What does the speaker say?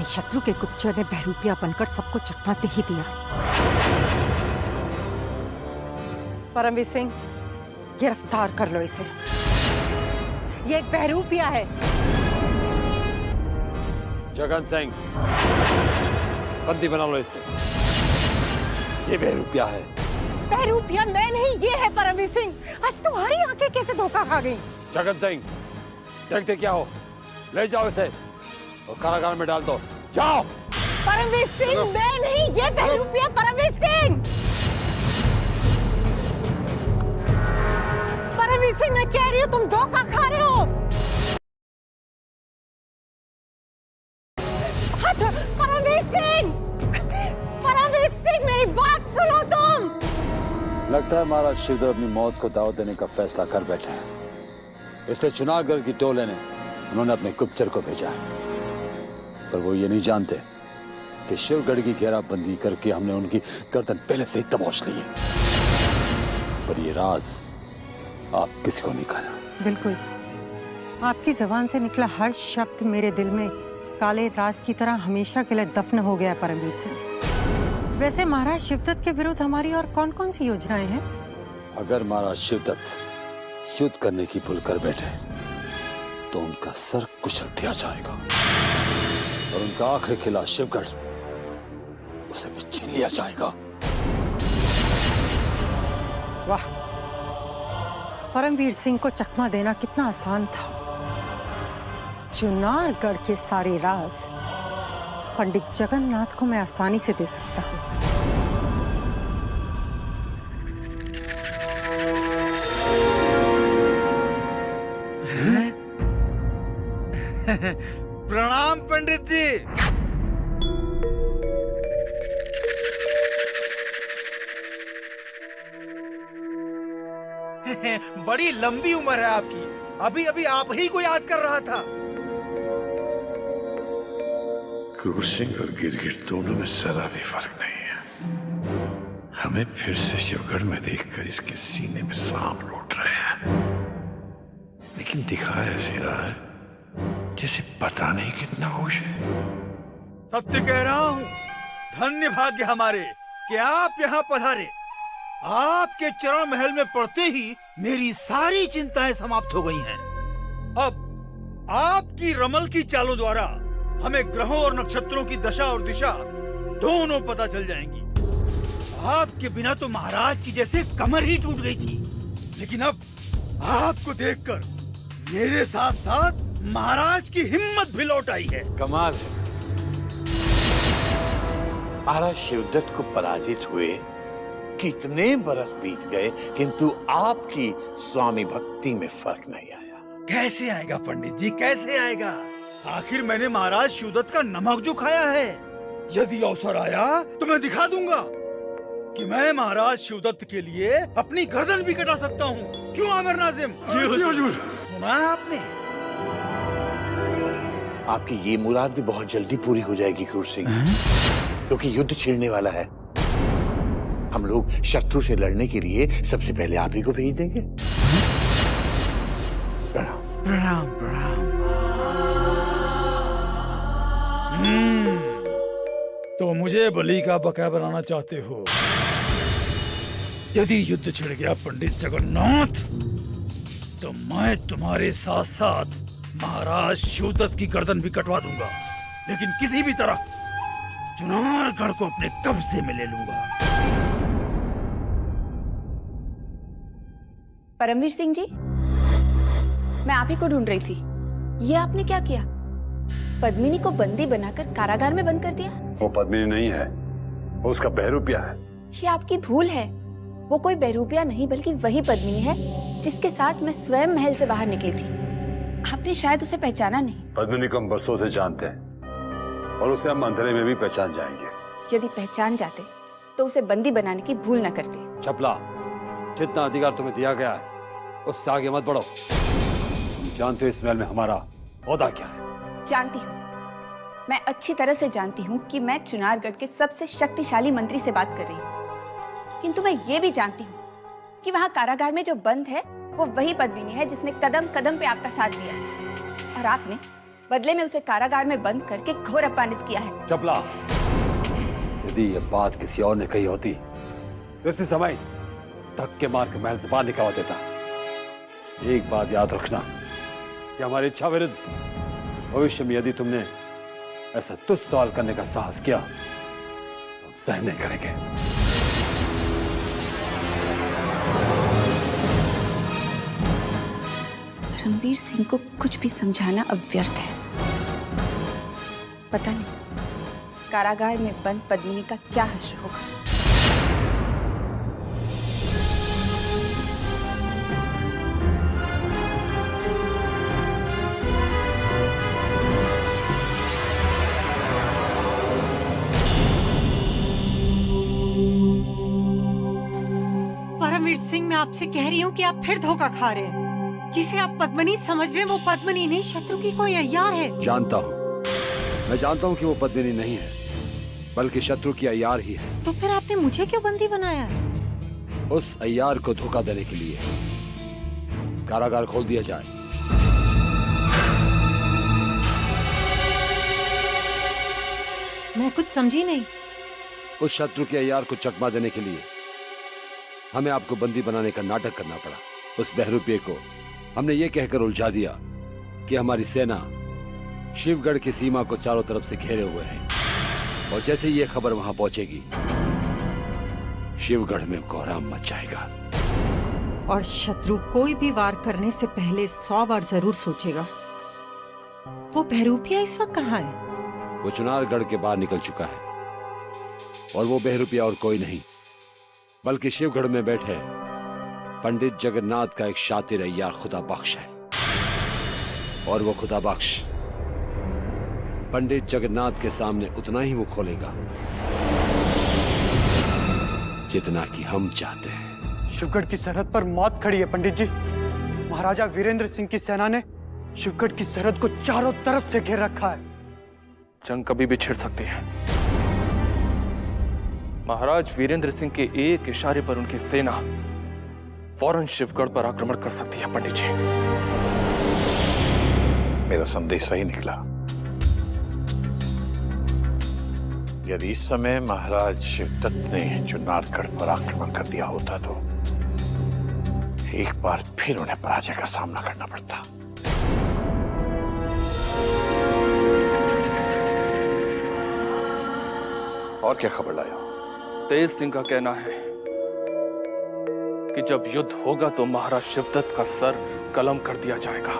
शत्रु के गुप्तचर ने बहरूपिया बनकर सबको चकमा दे ही दिया। परमवीर सिंह, गिरफ्तार कर लो इसे। ये एक बहरूपिया है। जगन सिंह, बंदी बना लो इसे। ये बहरूपिया है। बहरूपिया मैं नहीं, ये है परमवीर सिंह। आज तुम्हारी आंखें कैसे धोखा खा गई? जगन सिंह, देखते क्या हो, ले जाओ इसे और कारागार में डाल दो। जाओ। परमवीर सिंह मैं नहीं, ये बहरूपिया परमवीर सिंह। परमवीर सिंह मैं कह रही हूँ तुम धोखा खा रहे हो। परमवीर सिंह, परमवीर सिंह मेरी बात सुनो तुम। लगता है महाराज शिवदत्त अपनी मौत को दाव देने का फैसला कर बैठे हैं, इसलिए चुनारगढ़ की टोले ने उन्होंने अपने गुप्तचर को भेजा है। पर वो ये नहीं जानते कि शिवगढ़ की घेराबंदी करके हमने उनकी गर्दन पहले से ही दबोच ली है। पर ये राज आप किसी को नहीं कहना। बिल्कुल, आपकी जबान से निकला हर शब्द मेरे दिल में काले राज की तरह हमेशा के लिए दफन हो गया है परमवीर सिंह। वैसे महाराज शिवदत्त के विरुद्ध हमारी और कौन कौन सी योजनाएं हैं? अगर महाराज शिवदत्त युद्ध करने की भूल कर बैठे तो उनका सर कुचल दिया जाएगा और उनका आखिरी किला शिवगढ़ उसे भी छीन लिया जाएगा। वाह, परमवीर सिंह को चकमा देना कितना आसान था। चुनारगढ़ के सारे राज पंडित जगन्नाथ को मैं आसानी से दे सकता हूँ। प्रणाम पंडित जी। बड़ी लंबी उम्र है आपकी। अभी अभी आप ही को याद कर रहा था। क्रूर सिंह और गिरगिट दोनों में जरा भी फर्क नहीं है। हमें फिर से शिवगढ़ में देखकर इसके सीने में सांप लौट रहे हैं, लेकिन दिखाया ऐसे रहा है जैसे पता नहीं कितना होश है। सत्य कह रहा हूँ, धन्य भाग्य हमारे कि आप यहाँ पधारे। आपके चरण महल में पड़ते ही मेरी सारी चिंताएं समाप्त हो गई हैं। अब आपकी रमल की चालों द्वारा हमें ग्रहों और नक्षत्रों की दशा और दिशा दोनों पता चल जाएंगी। आपके बिना तो महाराज की जैसे कमर ही टूट गई थी, लेकिन अब आपको देखकर मेरे साथ साथ महाराज की हिम्मत भी लौट आई है। कमाल है। महाराज शिवदत्त को पराजित हुए कितने बरस बीत गए, किंतु आपकी स्वामी भक्ति में फर्क नहीं आया। कैसे आएगा पंडित जी, कैसे आएगा? आखिर मैंने महाराज शिवदत्त का नमक जो खाया है। यदि अवसर आया तो मैं दिखा दूंगा कि मैं महाराज शिवदत्त के लिए अपनी गर्दन भी कटा सकता हूँ। क्यों आमिर नाजिम? जी हुजूर। सुना है आपने? आपकी ये मुराद भी बहुत जल्दी पूरी हो जाएगी क्रूर सिंह, क्योंकि युद्ध छिड़ने वाला है। हम लोग शत्रु से लड़ने के लिए सबसे पहले आप ही को भेज देंगे। प्रणाम प्रणाम प्रणाम। तो मुझे बलि का बकाया बनाना चाहते हो? यदि युद्ध छिड़ गया पंडित जगन्नाथ, तो मैं तुम्हारे साथ साथ महाराज शिवदत्त की गर्दन भी कटवा दूंगा, लेकिन किसी भी तरह चुनारगढ़ को अपने कब्जे में ले लूंगा। परमवीर सिंह जी, मैं आप ही को ढूंढ रही थी। ये आपने क्या किया? पद्मिनी को बंदी बनाकर कारागार में बंद कर दिया। वो पद्मिनी नहीं है, वो उसका बहरूपिया है। ये आपकी भूल है। वो कोई बहरूपिया नहीं बल्कि वही पद्मिनी है जिसके साथ मैं स्वयं महल से बाहर निकली थी। आपने शायद उसे पहचाना नहीं। पद्मिनी को हम बरसों से जानते हैं और उसे हम अंधेरे में भी पहचान जाएंगे। यदि पहचान जाते तो उसे बंदी बनाने की भूल न करते। चपला, जितना अधिकार तुम्हें दिया गया है उससे आगे मत बढ़ो। तुम जानते हो इस महल में हमारा ओहदा क्या है? जानती हूँ, मैं अच्छी तरह से जानती हूँ कि मैं चुनारगढ़ के सबसे शक्तिशाली मंत्री से बात कर रही हूँ। किंतु मैं ये भी जानती हूँ कि वहाँ कारागार में जो बंद है वो वही पद्मिनी है जिसने कदम कदम पे आपका साथ दिया। और आपने बदले में उसे कारागार में बंद करके घोर अपमानित किया है। चपला, यदि ये बात किसी और ने कही होती तो इसी समय धक्के मार के महल से बाहर निकाल देता। एक बात याद रखना कि हमारी इच्छा विरुद्ध भविष्य में यदि तुमने ऐसा तुच्छ सवाल करने का साहस किया तो हम सहन नहीं करेंगे। रणवीर सिंह को कुछ भी समझाना अब व्यर्थ है। पता नहीं कारागार में बंद पद्मिनी का क्या हश्र होगा। परमवीर सिंह, मैं आपसे कह रही हूँ कि आप फिर धोखा खा रहे हैं। जिसे आप पद्मिनी समझ रहे हैं वो पद्मिनी नहीं, शत्रु की कोई अय्यार है। जानता हूँ, मैं जानता हूँ कि वो पद्मिनी नहीं है बल्कि शत्रु की अय्यार ही है। तो फिर आपने मुझे क्यों बंदी बनाया है? उस अय्यार को धोखा देने के लिए कारागार खोल दिया जाए। मैं कुछ समझी नहीं। उस शत्रु के अय्यार को चकमा देने के लिए हमें आपको बंदी बनाने का नाटक करना पड़ा। उस बहरूपिये को हमने ये कहकर उलझा दिया कि हमारी सेना शिवगढ़ की सीमा को चारों तरफ से घेरे हुए है और जैसे ये खबर वहां पहुंचेगी शिवगढ़ में कोहराम मच जाएगा। और शत्रु कोई भी वार करने से पहले 100 बार जरूर सोचेगा। वो बहरूपिया इस वक्त कहाँ है? वो चुनारगढ़ के बाहर निकल चुका है और वो बहरूपिया और कोई नहीं बल्कि शिवगढ़ में बैठे पंडित जगन्नाथ का एक शातिर अय्यार खुदा बख्श है। और वो खुदा बख्श पंडित जगन्नाथ के सामने उतना ही मुंह खोलेगा जितना कि हम चाहते हैं। शिवगढ़ की सरहद पर मौत खड़ी है पंडित जी। महाराजा वीरेंद्र सिंह की सेना ने शिवगढ़ की सरहद को चारों तरफ से घेर रखा है। जंग कभी भी छिड़ सकती है। महाराज वीरेंद्र सिंह के एक इशारे पर उनकी सेना फौरन शिवगढ़ पर आक्रमण कर सकती है। पंडित जी, मेरा संदेश सही निकला। यदि इस समय महाराज शिवदत्त ने चुनारगढ़ पर आक्रमण कर दिया होता तो एक बार फिर उन्हें पराजय का सामना करना पड़ता। और क्या खबर लाया? तेज सिंह का कहना है कि जब युद्ध होगा तो महाराज शिवदत्त का सर कलम कर दिया जाएगा।